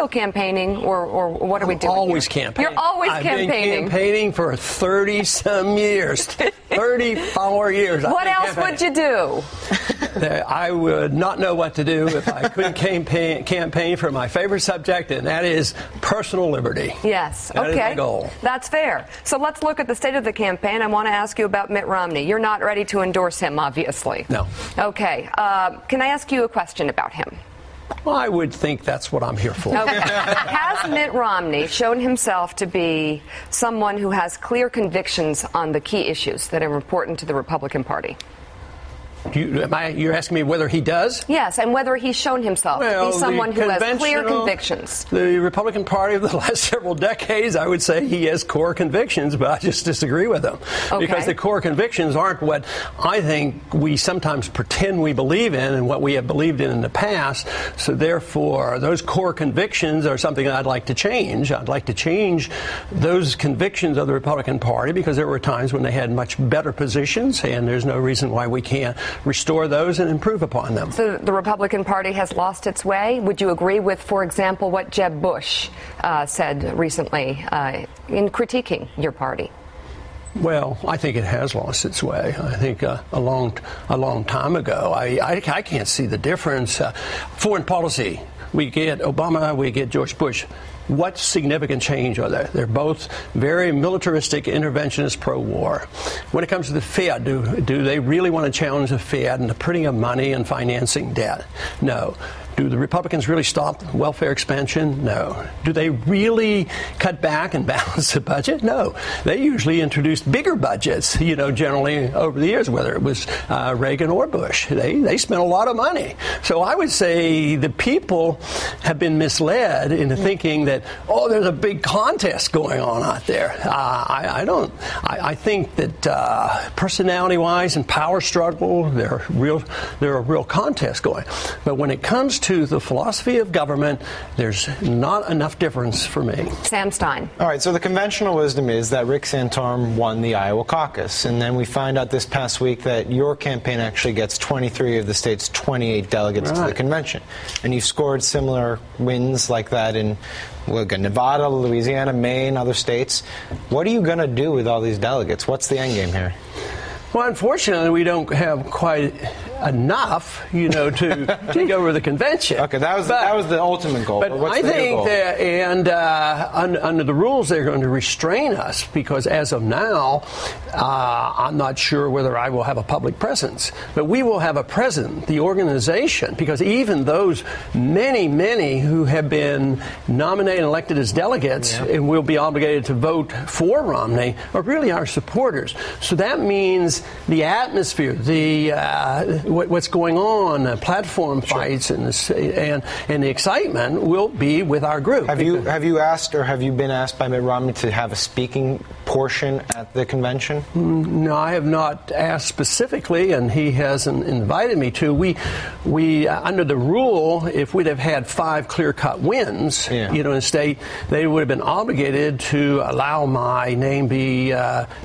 still campaigning, or what are we doing? Always here? campaigning. You're always campaigning. I've been campaigning for 30-some years, 34 years. What else would you do? I would not know what to do if I couldn't campaign for my favorite subject, and that is personal liberty. Yes. That okay. is my goal. That's fair. So let's look at the state of the campaign. I want to ask you about Mitt Romney. You're not ready to endorse him, obviously. No. Okay. Can I ask you a question about him? Well, I would think that's what I'm here for. Okay. Has Mitt Romney shown himself to be someone who has clear convictions on the key issues that are important to the Republican Party? You're asking me whether he does? Yes, and whether he's shown himself to be someone who has clear convictions. The Republican Party of the last several decades, I would say he has core convictions, but I just disagree with them. Okay. Because the core convictions aren't what I think we sometimes pretend we believe in and what we have believed in the past. So therefore, those core convictions are something that I'd like to change. I'd like to change those convictions of the Republican Party because there were times when they had much better positions, and there's no reason why we can't restore those and improve upon them. So the Republican Party has lost its way. Would you agree with, for example, what Jeb Bush said recently in critiquing your party? Well, I think it has lost its way. I think a long time ago. I can't see the difference. Foreign policy. We get Obama, we get George Bush. What significant change are there? They're both very militaristic, interventionist, pro-war. When it comes to the Fed, do they really want to challenge the Fed and the printing of money and financing debt? No. Do the Republicans really stop welfare expansion? No. Do they really cut back and balance the budget? No. They usually introduced bigger budgets, generally over the years, whether it was Reagan or Bush. They spent a lot of money. So I would say the people have been misled into thinking that, there's a big contest going on out there. I don't. I think that personality-wise and power struggle, there are real contests going. But when it comes to the philosophy of government, there's not enough difference for me. Sam Stein. All right, so the conventional wisdom is that Rick Santorum won the Iowa caucus, and then we find out this past week that your campaign actually gets 23 of the state's 28 delegates to the convention. And you've scored similar wins like that in Nevada, Louisiana, Maine, other states. What are you going to do with all these delegates? What's the end game here? Well, unfortunately, we don't have quite enough, to take over the convention. Okay, that was the ultimate goal. But I think that, and under the rules, they're going to restrain us because as of now, I'm not sure whether I will have a public presence. But we will have a president, the organization, because even those many who have been nominated and elected as delegates and will be obligated to vote for Romney are really our supporters. So that means the atmosphere, what's going on, platform fights, and the excitement will be with our group. Have you asked or have you been asked by Mitt Romney to have a speaking portion at the convention? No, I have not asked specifically, and he hasn't invited me to. We under the rule, if we'd have had 5 clear-cut wins, in the state, they would have been obligated to allow my name be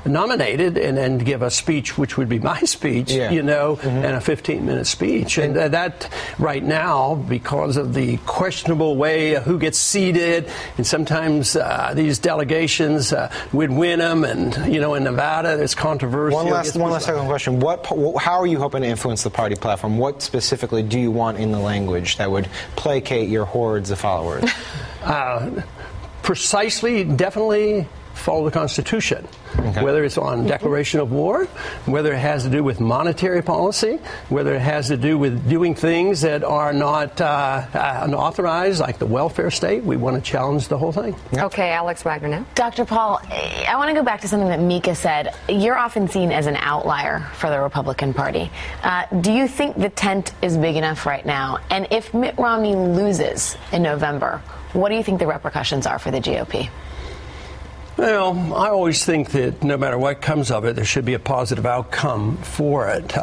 nominated and then give a speech, which would be my speech, and a 15-minute speech. And that right now, because of the questionable way who gets seated, and sometimes these delegations would win them, and in Nevada, there's controversy. One last second question. How are you hoping to influence the party platform? What specifically do you want in the language that would placate your hordes of followers? Precisely, definitely follow the Constitution. Okay. Whether it's on declaration of war, whether it has to do with monetary policy, whether it has to do with doing things that are not unauthorized, like the welfare state, we want to challenge the whole thing. Okay, Alex Wagner now. Dr. Paul, I want to go back to something that Mika said. You're often seen as an outlier for the Republican Party. Do you think the tent is big enough right now? And if Mitt Romney loses in November, what do you think the repercussions are for the GOP? Well, I always think that no matter what comes of it, there should be a positive outcome for it. Do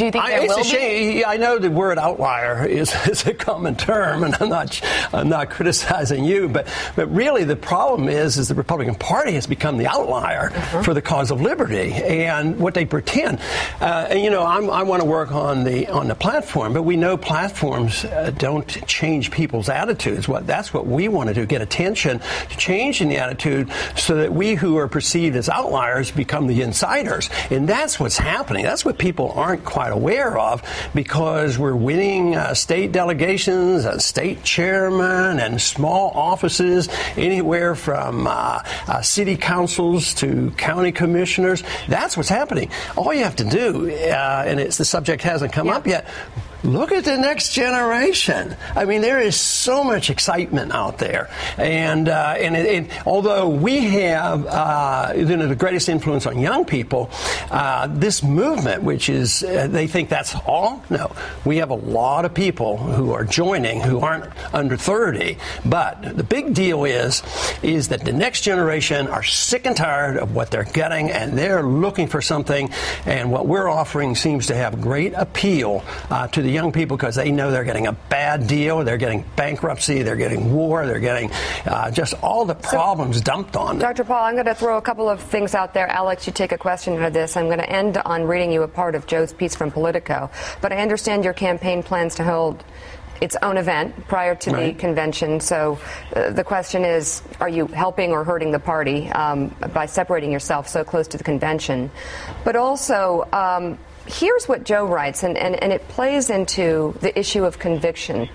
you think there will be? I know the word outlier is a common term, and I'm not criticizing you, but really the problem is the Republican Party has become the outlier for the cause of liberty, and what they pretend. I want to work on the platform, but we know platforms don't change people's attitudes. That's what we want to do: get attention. Change in the attitude so that we who are perceived as outliers become the insiders. And that's what's happening. That's what people aren't quite aware of, because we're winning state delegations, state chairmen, and small offices, anywhere from city councils to county commissioners. That's what's happening. All you have to do, and the subject hasn't come up yet, look at the next generation. I mean, there is so much excitement out there, and although we have the greatest influence on young people, this movement, which is they think that's all. No, we have a lot of people who are joining who aren't under 30. But the big deal is that the next generation are sick and tired of what they're getting, and they're looking for something. And what we're offering seems to have great appeal to the young people, because they know they're getting a bad deal, they're getting bankruptcy, they're getting war, they're getting just all the problems dumped on them. Dr. Paul, I'm going to throw a couple of things out there. Alex, you take a question out of this. I'm going to end on reading you a part of Joe's piece from Politico. But I understand your campaign plans to hold its own event prior to the convention. So the question is, are you helping or hurting the party by separating yourself so close to the convention? But also, here's what Joe writes, and it plays into the issue of conviction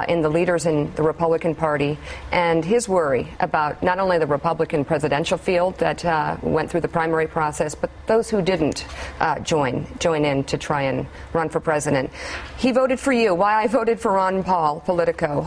in the leaders in the Republican Party, and his worry about not only the Republican presidential field that went through the primary process, but those who didn't join in to try and run for president. He voted for you. Why I voted for Ron Paul, Politico.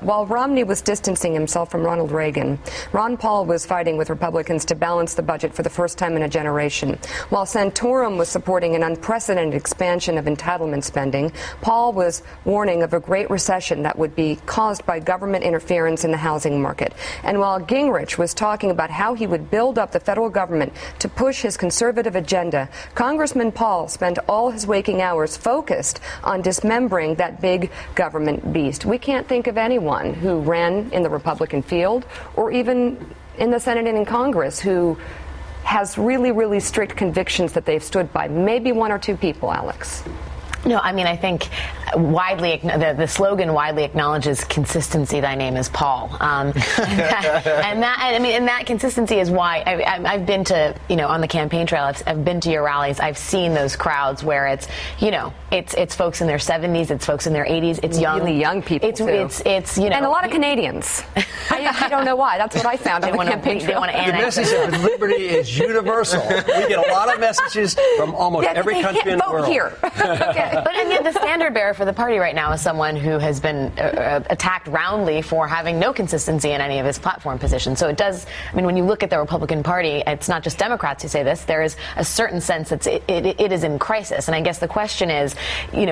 While Romney was distancing himself from Ronald Reagan, Ron Paul was fighting with Republicans to balance the budget for the first time in a generation. While Santorum was supporting an unprecedented expansion of entitlement spending, Paul was warning of a great recession that would be caused by government interference in the housing market. And while Gingrich was talking about how he would build up the federal government to push his conservative agenda, Congressman Paul spent all his waking hours focused on dismembering that big government beast. We can't think of anyone who ran in the Republican field or even in the Senate and in Congress who has really, really strict convictions that they've stood by. Maybe one or two people, Alex. No, I mean, I think the slogan widely acknowledges consistency. Thy name is Paul, and that consistency is why I've been to, on the campaign trail. I've been to your rallies. I've seen those crowds where it's folks in their 70s, it's folks in their 80s, it's really young people. It's and a lot of Canadians. I don't know why. That's what I found on the campaign trail. The message of liberty is universal. We get a lot of messages from almost every country in the world. Here. Okay. But and yet the standard bearer for the party right now is someone who has been attacked roundly for having no consistency in any of his platform positions. So it does, when you look at the Republican Party, it's not just Democrats who say this. There is a certain sense that it is in crisis. And I guess the question is,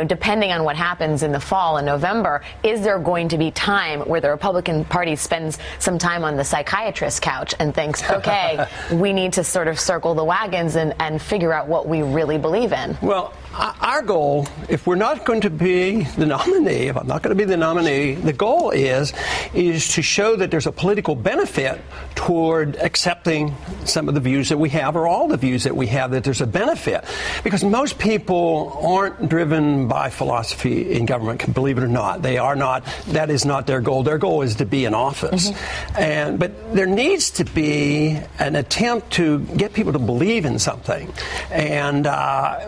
depending on what happens in the fall and November, is there going to be time where the Republican Party spends some time on the psychiatrist's couch and thinks, okay, we need to sort of circle the wagons and figure out what we really believe in? Well, our goal, if we're not going to be the nominee, if I'm not going to be the nominee, the goal is to show that there's a political benefit toward accepting some of the views that we have, or all the views that we have, that there's a benefit. Because most people aren't driven by philosophy in government, believe it or not. They are not. That is not their goal. Their goal is to be in office. But there needs to be an attempt to get people to believe in something. And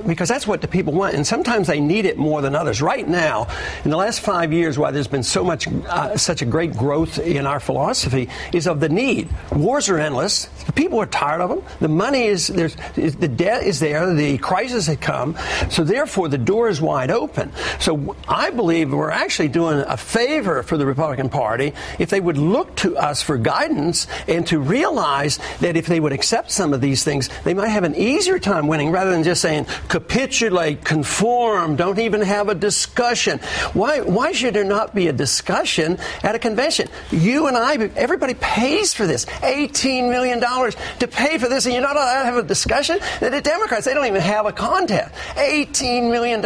because that's what the people want. And sometimes they need it more than others. Right now, in the last 5 years, why there's been such a great growth in our philosophy is of the need. Wars are endless. The people are tired of them. The money is there. The debt is there. The crisis had come. So therefore, the door is wide open. So I believe we're actually doing a favor for the Republican Party if they would look to us for guidance and to realize that if they would accept some of these things, they might have an easier time winning, rather than just saying capitulate say conform, don't even have a discussion. Why should there not be a discussion at a convention? You and I, everybody pays for this. $18 million to pay for this, and you're not allowed to have a discussion? The Democrats, they don't even have a contest. $18 million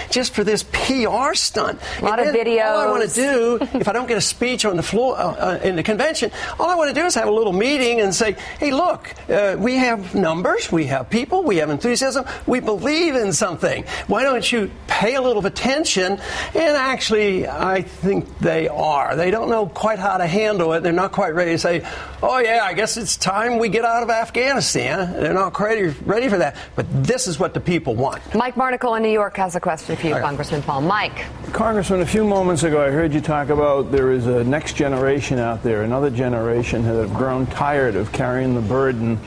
just for this PR stunt. A lot of videos. All I want to do, if I don't get a speech on the floor in the convention, all I want to do is have a little meeting and say, hey, look, we have numbers, we have people, we have enthusiasm, we believe in something. Why don't you pay a little attention? And actually, I think they are. They don't know quite how to handle it. They're not quite ready to say, oh, yeah, I guess it's time we get out of Afghanistan. They're not ready for that. But this is what the people want. Mike Barnacle in New York has a question for you, Congressman Paul. Mike. Congressman, a few moments ago I heard you talk about there is a next generation out there, another generation that have grown tired of carrying the burden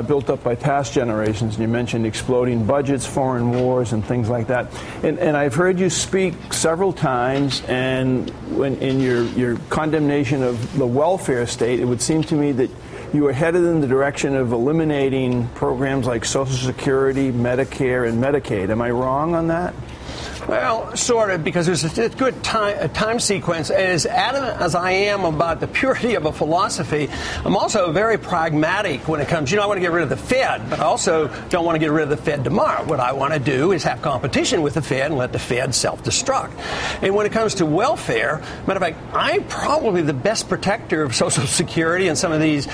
built up by past generations. And you mentioned exploding budgets, foreign wars, and things like that. And I've heard you speak several times, and when in your condemnation of the welfare state, it would seem to me that you are headed in the direction of eliminating programs like Social Security, Medicare, and Medicaid. Am I wrong on that? Well, sort of, because there's a good time sequence. As adamant as I am about the purity of a philosophy, I'm also very pragmatic when it comes. I want to get rid of the Fed, but I also don't want to get rid of the Fed tomorrow. What I want to do is have competition with the Fed and let the Fed self-destruct. And when it comes to welfare, matter of fact, I'm probably the best protector of Social Security and some of these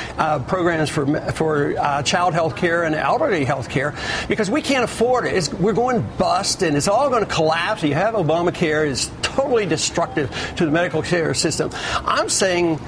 programs for child health care and elderly health care, because we can't afford it. We're going bust, and it's all going to collapse. You have Obamacare is totally destructive to the medical care system. I'm saying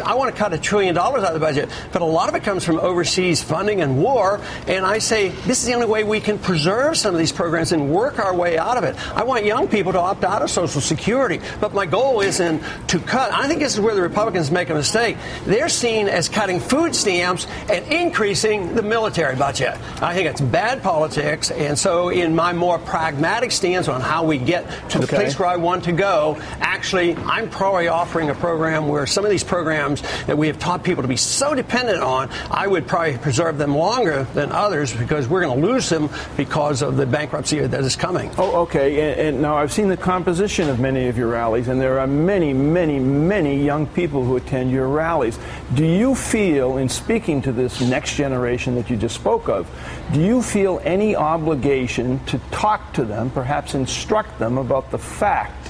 I want to cut $1 trillion out of the budget, but a lot of it comes from overseas funding and war, and I say this is the only way we can preserve some of these programs and work our way out of it. I want young people to opt out of Social Security, but my goal isn't to cut. I think this is where the Republicans make a mistake. They're seen as cutting food stamps and increasing the military budget. I think it's bad politics, and so in my more pragmatic stance on how we get to the place where I want to go, actually, I'm probably offering a program where some of these programs that we have taught people to be so dependent on, I would probably preserve them longer than others because we're going to lose them because of the bankruptcy that is coming. Oh, okay. And now I've seen the composition of many of your rallies, and there are many, many, many young people who attend your rallies. Do you feel, in speaking to this next generation that you just spoke of, do you feel any obligation to talk to them, perhaps instruct them about the fact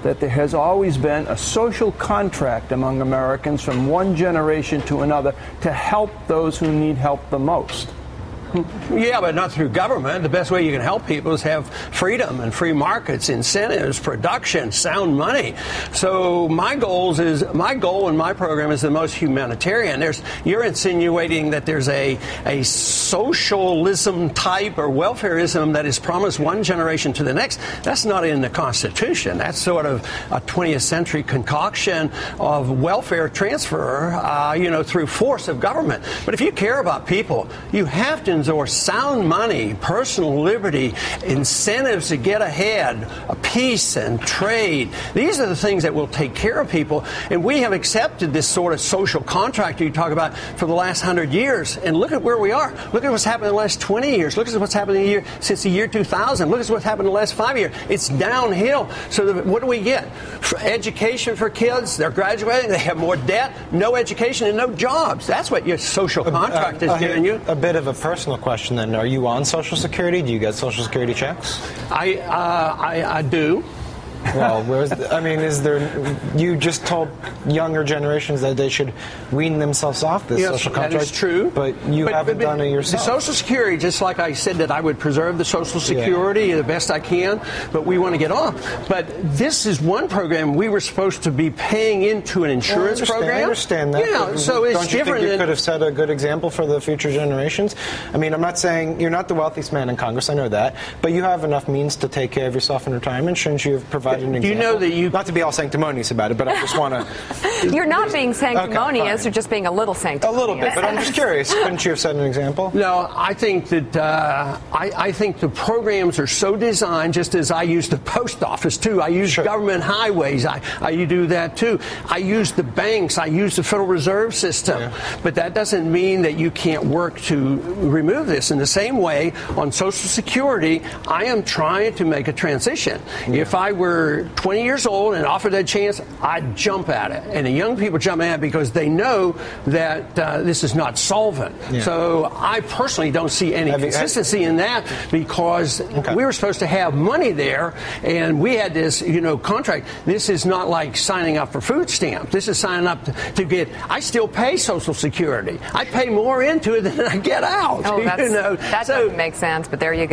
that there has always been a social contract among Americans from one generation to another to help those who need help the most? Yeah, but not through government. The best way you can help people is have freedom and free markets, incentives, production, sound money. So my goal in my program is the most humanitarian. You're insinuating that there's a socialism type or welfareism that is promised one generation to the next. That's not in the Constitution. That's sort of a 20th century concoction of welfare transfer, through force of government. But if you care about people, you have to or sound money, personal liberty, incentives to get ahead, peace and trade. These are the things that will take care of people. And we have accepted this sort of social contract you talk about for the last 100 years. And look at where we are. Look at what's happened in the last 20 years. Look at what's happened since the year 2000. Look at what's happened in the last 5 years. It's downhill. So what do we get? Education for kids. They're graduating. They have more debt, no education, and no jobs. That's what your social contract is giving you. A bit of a personal question then. Are you on Social Security? Do you get Social Security checks? I do. Well, you just told younger generations that they should wean themselves off this social contract. That is true. But you haven't done it yourself. The Social Security, just like I said that I would preserve the Social Security the best I can, but we want to get off. But this is one program we were supposed to be paying into an insurance program. I understand that. Yeah, so it's don't you different. Think you could have set a good example for the future generations? I mean, I'm not saying you're not the wealthiest man in Congress. I know that. But you have enough means to take care of yourself in retirement. Shouldn't you have provided provide an example. Do you know that you... Not to be all sanctimonious about it, but I just want to... You're not being sanctimonious, okay, you're just being a little sanctimonious. A little bit, but I'm just curious. Couldn't you have said an example? No, I think that I think the programs are so designed, just as I use the post office, too. I use government highways. I do that, too. I use the banks. I use the Federal Reserve System. Yeah. But that doesn't mean that you can't work to remove this. In the same way, on Social Security, I am trying to make a transition. Yeah. If I were 20 years old and offered that chance, I'd jump at it. And the young people jump at it because they know that this is not solvent. Yeah. So I personally don't see any consistency in that, because we were supposed to have money there, and we had this, contract. This is not like signing up for food stamps. This is signing up to get. I still pay Social Security. I pay more into it than I get out. Oh, that doesn't make sense, but there you go.